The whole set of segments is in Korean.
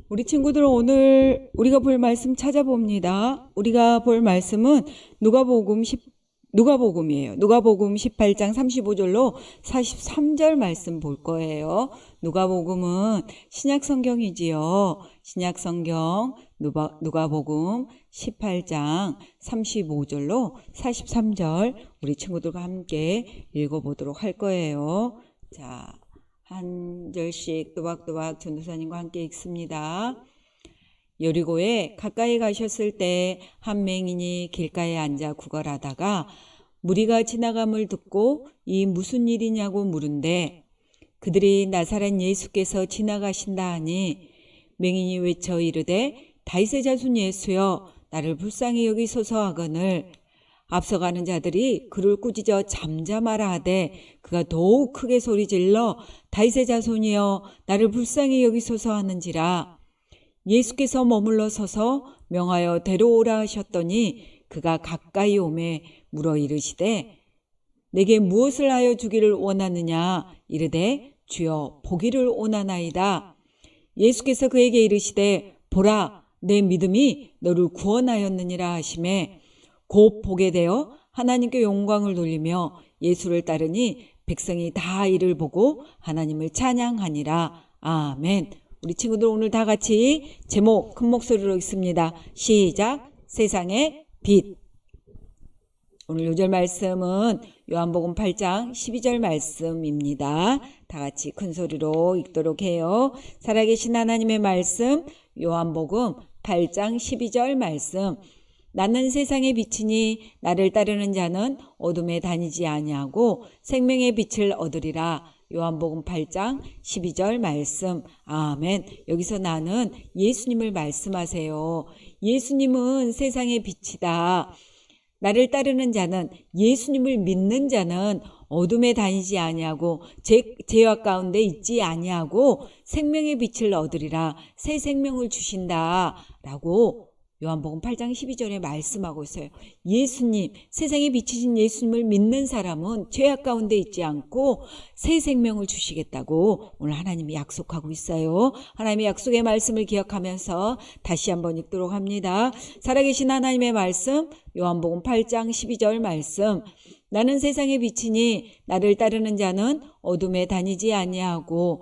우리 친구들 오늘 우리가 볼 말씀 찾아봅니다. 우리가 볼 말씀은 누가복음이에요. 누가복음 18장 35절로 43절 말씀 볼 거예요. 누가복음은 신약 성경이지요. 신약 성경 누가복음 18장 35절로 43절 우리 친구들과 함께 읽어보도록 할 거예요. 자, 한 절씩 또박또박 전도사님과 함께 읽습니다. 여리고에 가까이 가셨을 때 한 맹인이 길가에 앉아 구걸하다가 무리가 지나감을 듣고 이 무슨 일이냐고 물은데 그들이 나사렛 예수께서 지나가신다 하니 맹인이 외쳐 이르되 다윗의 자손 예수여 나를 불쌍히 여기소서 하거늘 앞서가는 자들이 그를 꾸짖어 잠잠하라 하되 그가 더욱 크게 소리질러 다윗의 자손이여 나를 불쌍히 여기소서 하는지라. 예수께서 머물러 서서 명하여 데려오라 하셨더니 그가 가까이 오매 물어 이르시되 내게 무엇을 하여 주기를 원하느냐 이르되 주여 보기를 원하나이다. 예수께서 그에게 이르시되 보라 내 믿음이 너를 구원하였느니라 하시매 곧 보게 되어 하나님께 영광을 돌리며 예수를 따르니 백성이 다 이를 보고 하나님을 찬양하니라. 아멘. 우리 친구들 오늘 다 같이 제목 큰 목소리로 읽습니다. 시작. 세상의 빛. 오늘 요절 말씀은 요한복음 8장 12절 말씀입니다. 다 같이 큰 소리로 읽도록 해요. 살아계신 하나님의 말씀 요한복음 8장 12절 말씀. 나는 세상의 빛이니 나를 따르는 자는 어둠에 다니지 아니하고 생명의 빛을 얻으리라. 요한복음 8장 12절 말씀. 아멘. 여기서 나는 예수님을 말씀하세요. 예수님은 세상의 빛이다. 나를 따르는 자는 예수님을 믿는 자는 어둠에 다니지 아니하고 죄악 가운데 있지 아니하고 생명의 빛을 얻으리라. 새 생명을 주신다. 라고 요한복음 8장 12절에 말씀하고 있어요. 예수님, 세상에 비치신 예수님을 믿는 사람은 죄악 가운데 있지 않고 새 생명을 주시겠다고 오늘 하나님이 약속하고 있어요. 하나님의 약속의 말씀을 기억하면서 다시 한번 읽도록 합니다. 살아계신 하나님의 말씀, 요한복음 8장 12절 말씀. 나는 세상의 빛이니 나를 따르는 자는 어둠에 다니지 아니하고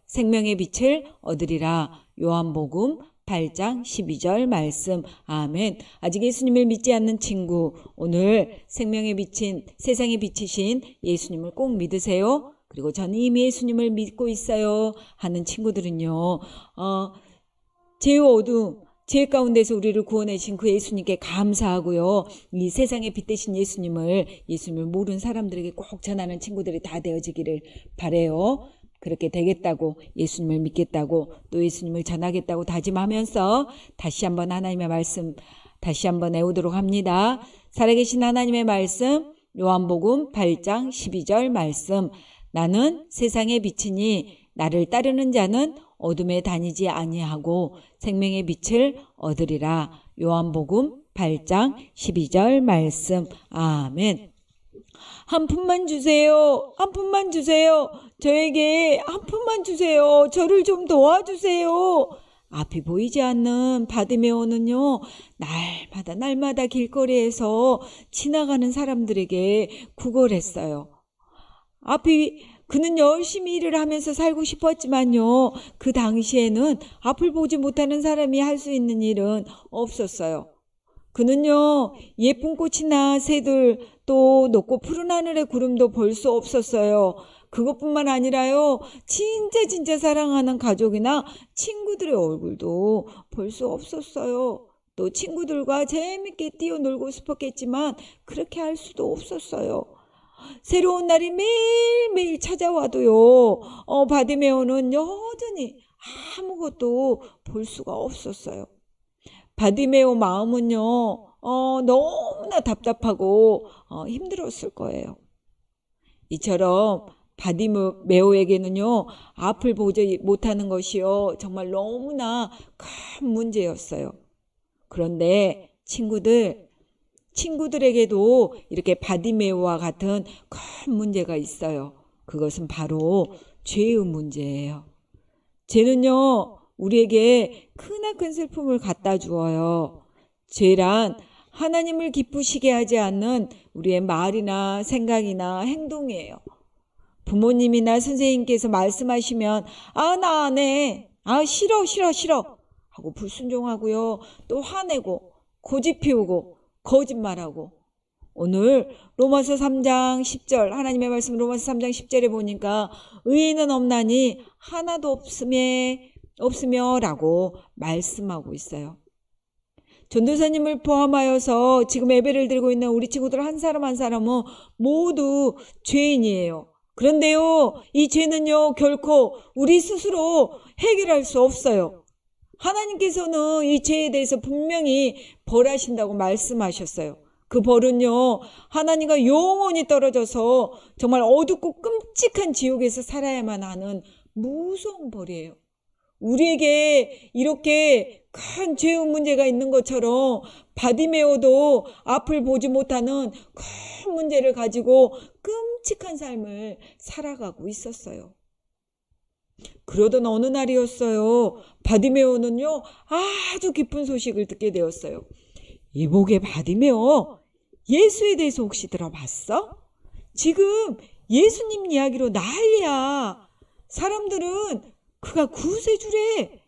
생명의 빛을 얻으리라. 요한복음 8장 12절 말씀. 아멘. 아직 예수님을 믿지 않는 친구, 오늘 생명에 비친 세상에 비치신 예수님을 꼭 믿으세요. 그리고 저는 이미 예수님을 믿고 있어요 하는 친구들은요, 죄와 어둠, 죄 가운데서 우리를 구원해주신 그 예수님께 감사하고요. 이 세상에 빛 되신 예수님을 모르는 사람들에게 꼭 전하는 친구들이 다 되어지기를 바라요. 그렇게 되겠다고, 예수님을 믿겠다고, 또 예수님을 전하겠다고 다짐하면서 다시 한번 하나님의 말씀 다시 한번 외우도록 합니다. 살아계신 하나님의 말씀 요한복음 8장 12절 말씀. 나는 세상의 빛이니 나를 따르는 자는 어둠에 다니지 아니하고 생명의 빛을 얻으리라. 요한복음 8장 12절 말씀. 아멘. 한 푼만 주세요. 한 푼만 주세요. 저에게 한 푼만 주세요. 저를 좀 도와주세요. 앞이 보이지 않는 바디메오는요, 날마다 길거리에서 지나가는 사람들에게 구걸했어요. 그는 열심히 일을 하면서 살고 싶었지만요, 그 당시에는 앞을 보지 못하는 사람이 할 수 있는 일은 없었어요. 그는요, 예쁜 꽃이나 새들, 또 높고 푸른 하늘의 구름도 볼 수 없었어요. 그것뿐만 아니라요, 진짜 사랑하는 가족이나 친구들의 얼굴도 볼 수 없었어요. 또 친구들과 재밌게 뛰어놀고 싶었겠지만 그렇게 할 수도 없었어요. 새로운 날이 매일매일 찾아와도요, 바디메오는 여전히 아무것도 볼 수가 없었어요. 바디메오 마음은요, 너무나 답답하고 힘들었을 거예요. 이처럼 바디메오에게는요, 앞을 보지 못하는 것이요, 정말 너무나 큰 문제였어요. 그런데 친구들에게도 이렇게 바디메오와 같은 큰 문제가 있어요. 그것은 바로 죄의 문제예요. 죄는요, 우리에게 크나큰 슬픔을 갖다 주어요. 죄란 하나님을 기쁘시게 하지 않는 우리의 말이나 생각이나 행동이에요. 부모님이나 선생님께서 말씀하시면 나 안 해. 싫어 하고 불순종하고요. 또 화내고 고집 피우고 거짓말하고. 오늘 로마서 3장 10절 하나님의 말씀 로마서 3장 10절에 보니까 의인은 없나니 하나도 없으며 라고 말씀하고 있어요. 전도사님을 포함하여서 지금 예배를 드리고 있는 우리 친구들 한 사람 한 사람은 모두 죄인이에요. 그런데요, 이 죄는요 결코 우리 스스로 해결할 수 없어요. 하나님께서는 이 죄에 대해서 분명히 벌하신다고 말씀하셨어요. 그 벌은요, 하나님과 영원히 떨어져서 정말 어둡고 끔찍한 지옥에서 살아야만 하는 무서운 벌이에요. 우리에게 이렇게 큰 죄의 문제가 있는 것처럼 바디메오도 앞을 보지 못하는 큰 문제를 가지고 끔찍한 삶을 살아가고 있었어요. 그러던 어느 날이었어요. 바디메오는요, 아주 기쁜 소식을 듣게 되었어요. 이복의 바디메오, 예수에 대해서 혹시 들어봤어? 지금 예수님 이야기로 난리야. 사람들은 그가 구세주래.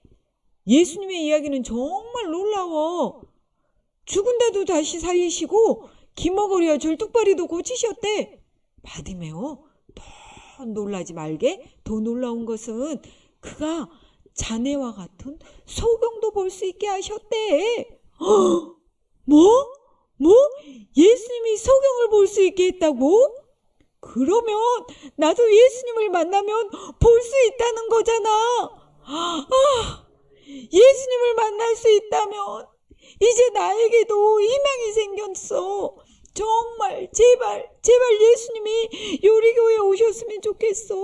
예수님의 이야기는 정말 놀라워. 죽은데도 다시 살리시고 기머거리와 절뚝발이도 고치셨대. 바디메오, 더 놀라지 말게. 더 놀라운 것은 그가 자네와 같은 소경도 볼 수 있게 하셨대. 뭐? 예수님이 소경을 볼 수 있게 했다고? 그러면 나도 예수님을 만나면 볼 수 있다는 거잖아. 예수님을 만날 수 있다면 이제 나에게도 희망이 생겼어. 정말 제발 예수님이 요리교에 오셨으면 좋겠어.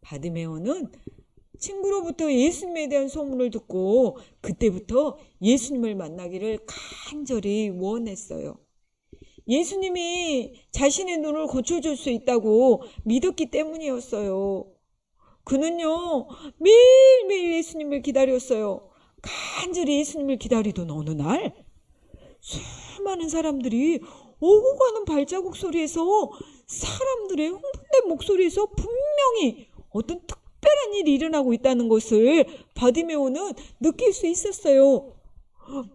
바디메오는 친구로부터 예수님에 대한 소문을 듣고 그때부터 예수님을 만나기를 간절히 원했어요. 예수님이 자신의 눈을 고쳐줄 수 있다고 믿었기 때문이었어요. 그는요, 매일매일 예수님을 기다렸어요. 간절히 예수님을 기다리던 어느 날 수많은 사람들이 오고 가는 발자국 소리에서 사람들의 흥분된 목소리에서 분명히 어떤 특별한 일이 일어나고 있다는 것을 바디메오는 느낄 수 있었어요.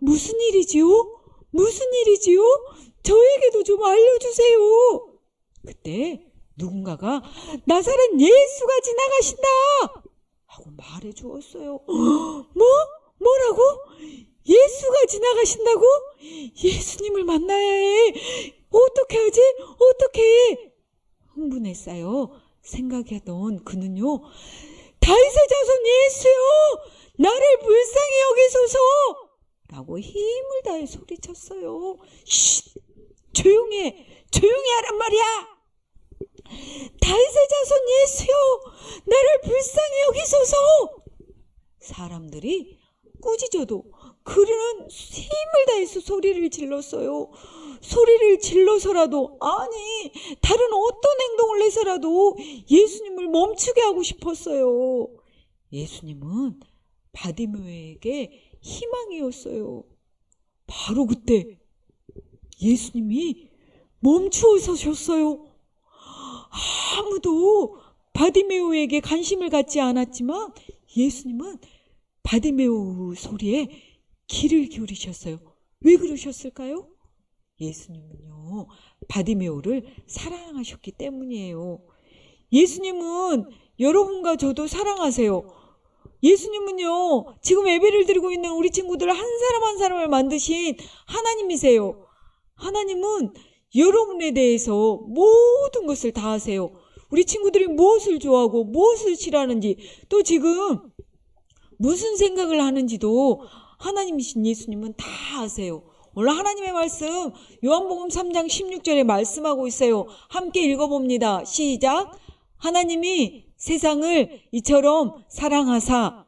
무슨 일이지요? 저에게도 좀 알려주세요. 그때 누군가가 나사렛 예수가 지나가신다 하고 말해 주었어요. 뭐라고? 예수가 지나가신다고? 예수님을 만나야 해. 어떻게 하지? 흥분했어요. 생각하던 그는요, 다윗의 자손 예수요, 나를 불쌍히 여기소서 라고 힘을 다해 소리쳤어요. 조용히 하란 말이야. 다윗의 자손 예수요, 나를 불쌍히 여기소서. 사람들이 꾸짖어도 그는 힘을 다해서 소리를 질렀어요. 소리를 질러서라도, 아니 다른 어떤 행동을 해서라도 예수님을 멈추게 하고 싶었어요. 예수님은 바디메오에게 희망이었어요. 바로 그때 예수님이 멈추어 서셨어요. 아무도 바디메오에게 관심을 갖지 않았지만 예수님은 바디메오 소리에 귀를 기울이셨어요. 왜 그러셨을까요? 예수님은요, 바디메오를 사랑하셨기 때문이에요. 예수님은 여러분과 저도 사랑하세요. 예수님은요, 지금 예배를 드리고 있는 우리 친구들 한 사람 한 사람을 만드신 하나님이세요. 하나님은 여러분에 대해서 모든 것을 다 아세요. 우리 친구들이 무엇을 좋아하고 무엇을 싫어하는지, 또 지금 무슨 생각을 하는지도 하나님이신 예수님은 다 아세요. 오늘 하나님의 말씀 요한복음 3장 16절에 말씀하고 있어요. 함께 읽어봅니다. 시작. 하나님이 세상을 이처럼 사랑하사,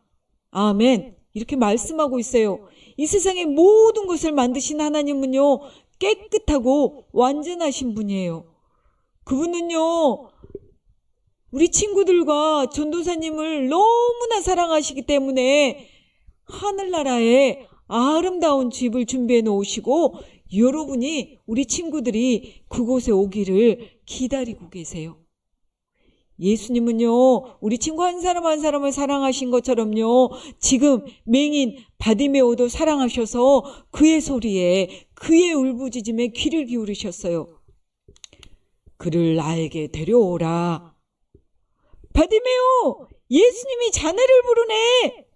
아멘, 이렇게 말씀하고 있어요. 이 세상의 모든 것을 만드신 하나님은요, 깨끗하고 완전하신 분이에요. 그분은요, 우리 친구들과 전도사님을 너무나 사랑하시기 때문에 하늘나라에 아름다운 집을 준비해 놓으시고 여러분이 우리 친구들이 그곳에 오기를 기다리고 계세요. 예수님은요, 우리 친구 한 사람 한 사람을 사랑하신 것처럼요, 지금 맹인 바디메오도 사랑하셔서 그의 소리에, 그의 울부짖음에 귀를 기울이셨어요. 그를 나에게 데려오라. 바디메오, 예수님이 자네를 부르네.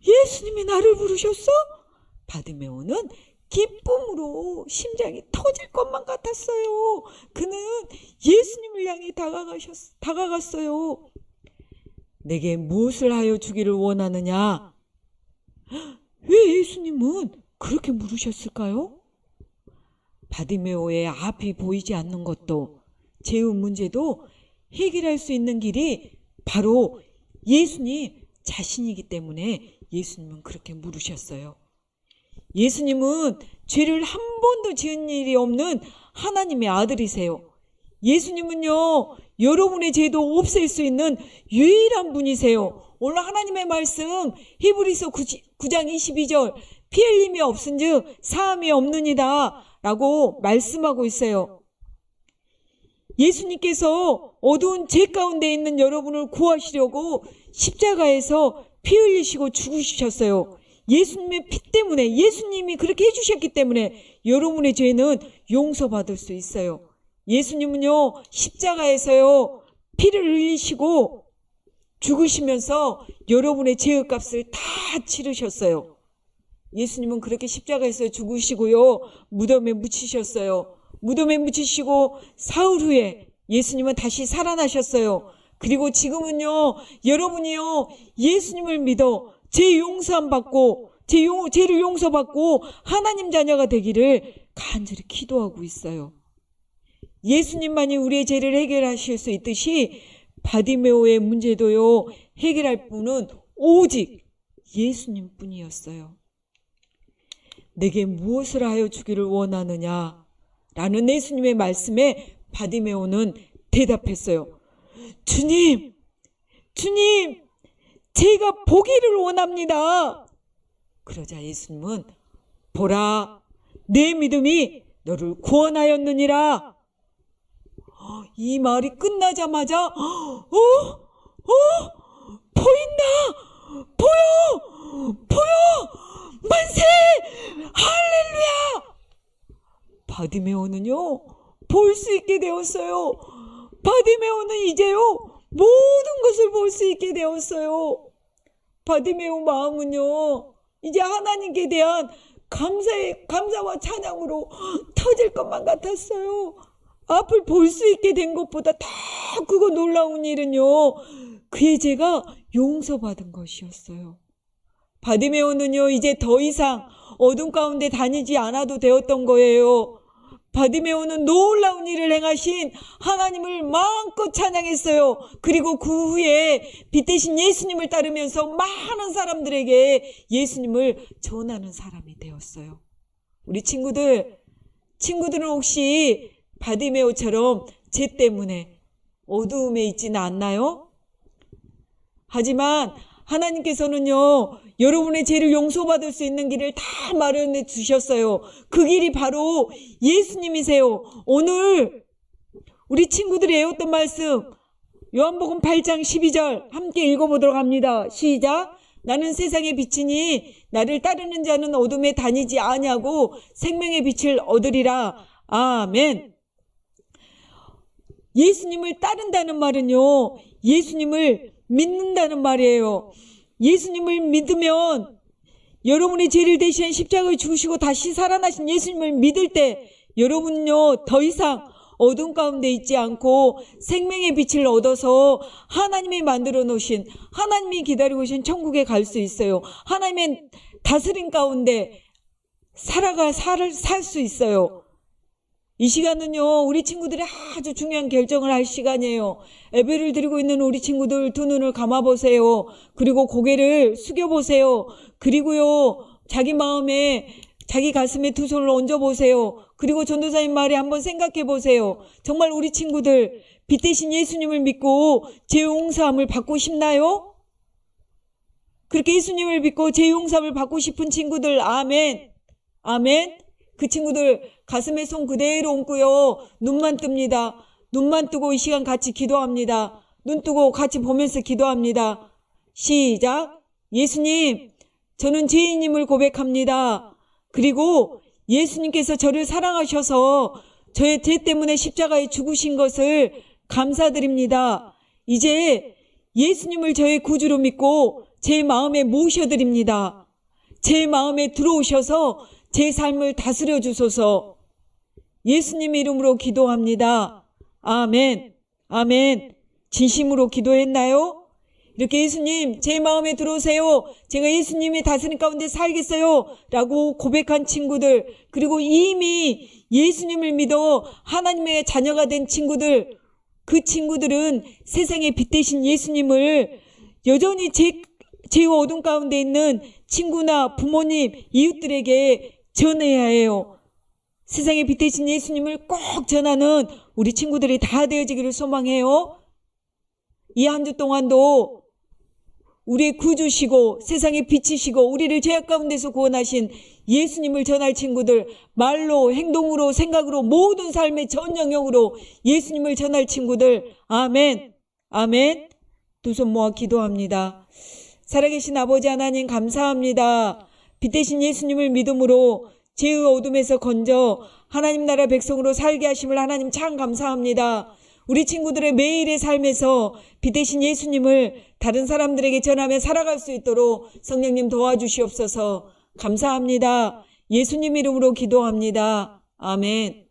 예수님이 나를 부르셨어? 바디메오는 기쁨으로 심장이 터질 것만 같았어요. 그는 예수님을 향해 다가갔어요. 내게 무엇을 하여 주기를 원하느냐? 왜 예수님은 그렇게 물으셨을까요? 바디메오의 앞이 보이지 않는 것도, 재움 문제도 해결할 수 있는 길이 바로 예수님 자신이기 때문에 예수님은 그렇게 물으셨어요. 예수님은 죄를 한 번도 지은 일이 없는 하나님의 아들이세요. 예수님은요, 여러분의 죄도 없앨 수 있는 유일한 분이세요. 오늘 하나님의 말씀 히브리서 9장 22절, 피 흘림이 없은즉 사함이 없느니라 라고 말씀하고 있어요. 예수님께서 어두운 죄 가운데 있는 여러분을 구하시려고 십자가에서 피 흘리시고 죽으셨어요. 예수님의 피 때문에, 예수님이 그렇게 해주셨기 때문에 여러분의 죄는 용서받을 수 있어요. 예수님은요, 십자가에서요, 피를 흘리시고 죽으시면서 여러분의 죄의 값을 다 치르셨어요. 예수님은 그렇게 십자가에서 죽으시고요, 무덤에 묻히셨어요. 무덤에 묻히시고 사흘 후에 예수님은 다시 살아나셨어요. 그리고 지금은요, 여러분이요, 예수님을 믿어 죄 용서함 받고, 죄를 용서받고 하나님 자녀가 되기를 간절히 기도하고 있어요. 예수님만이 우리의 죄를 해결하실 수 있듯이 바디메오의 문제도요, 해결할 분은 오직 예수님 뿐이었어요. 내게 무엇을 하여 주기를 원하느냐? 라는 예수님의 말씀에 바디메오는 대답했어요. 주님, 제가 보기를 원합니다. 그러자 예수님은 보라, 내 믿음이 너를 구원하였느니라. 이 말이 끝나자마자 보인다, 보여, 만세, 할렐루야. 바디메오는요, 볼 수 있게 되었어요. 바디메오는 이제요, 모든 것을 볼 수 있게 되었어요. 바디메오 마음은요, 이제 하나님께 대한 감사와 찬양으로 터질 것만 같았어요. 앞을 볼 수 있게 된 것보다 더 크고 놀라운 일은요, 그의 죄가 용서받은 것이었어요. 바디메오는요, 이제 더 이상 어둠 가운데 다니지 않아도 되었던 거예요. 바디메오는 놀라운 일을 행하신 하나님을 마음껏 찬양했어요. 그리고 그 후에 빛 대신 예수님을 따르면서 많은 사람들에게 예수님을 전하는 사람이 되었어요. 우리 친구들은 혹시 바디메오처럼 죄 때문에 어두움에 있지는 않나요? 하지만 하나님께서는요, 여러분의 죄를 용서받을 수 있는 길을 다 마련해 주셨어요. 그 길이 바로 예수님이세요. 오늘 우리 친구들이 외웠던 말씀, 요한복음 8장 12절 함께 읽어보도록 합니다. 시작. 나는 세상의 빛이니 나를 따르는 자는 어둠에 다니지 아니하고 생명의 빛을 얻으리라. 아멘. 예수님을 따른다는 말은요, 예수님을 믿는다는 말이에요. 예수님을 믿으면, 여러분의 죄를 대신 십자가에 죽으시고 다시 살아나신 예수님을 믿을 때 여러분은요, 더 이상 어둠 가운데 있지 않고 생명의 빛을 얻어서 하나님이 만들어 놓으신, 하나님이 기다리고 계신 천국에 갈 수 있어요. 하나님의 다스림 가운데 살 수 있어요. 이 시간은요, 우리 친구들이 아주 중요한 결정을 할 시간이에요. 예배를 드리고 있는 우리 친구들 두 눈을 감아보세요. 그리고 고개를 숙여보세요. 그리고요, 자기 가슴에 두 손을 얹어보세요. 그리고 전도사님 말에 한번 생각해 보세요. 정말 우리 친구들 빛 대신 예수님을 믿고 죄 용서함을 받고 싶나요? 그렇게 예수님을 믿고 죄 용서함을 받고 싶은 친구들, 아멘. 아멘. 그 친구들 가슴에 손 그대로 얹고요. 눈만 뜹니다. 눈만 뜨고 이 시간 같이 기도합니다. 눈 뜨고 같이 보면서 기도합니다. 시작. 예수님, 저는 죄인임을 고백합니다. 그리고 예수님께서 저를 사랑하셔서 저의 죄 때문에 십자가에 죽으신 것을 감사드립니다. 이제 예수님을 저의 구주로 믿고 제 마음에 모셔드립니다. 제 마음에 들어오셔서 제 삶을 다스려 주소서. 예수님 이름으로 기도합니다. 아멘. 아멘. 진심으로 기도했나요? 이렇게 예수님 제 마음에 들어오세요. 제가 예수님의 다스림 가운데 살겠어요. 라고 고백한 친구들, 그리고 이미 예수님을 믿어 하나님의 자녀가 된 친구들, 그 친구들은 세상의 빛 대신 예수님을 여전히 죄와 어둠 가운데 있는 친구나 부모님, 이웃들에게 전해야 해요. 세상의 빛 대신 예수님을 꼭 전하는 우리 친구들이 다 되어지기를 소망해요. 이 한 주 동안도 우리의 구주시고 세상의 빛이시고 우리를 죄악 가운데서 구원하신 예수님을 전할 친구들, 말로 행동으로 생각으로 모든 삶의 전 영역으로 예수님을 전할 친구들, 아멘. 아멘. 두 손 모아 기도합니다. 살아계신 아버지 하나님 감사합니다. 빛 대신 예수님을 믿음으로 죄의 어둠에서 건져 하나님 나라 백성으로 살게 하심을 하나님 참 감사합니다. 우리 친구들의 매일의 삶에서 빛 대신 예수님을 다른 사람들에게 전하며 살아갈 수 있도록 성령님 도와주시옵소서. 감사합니다. 예수님 이름으로 기도합니다. 아멘.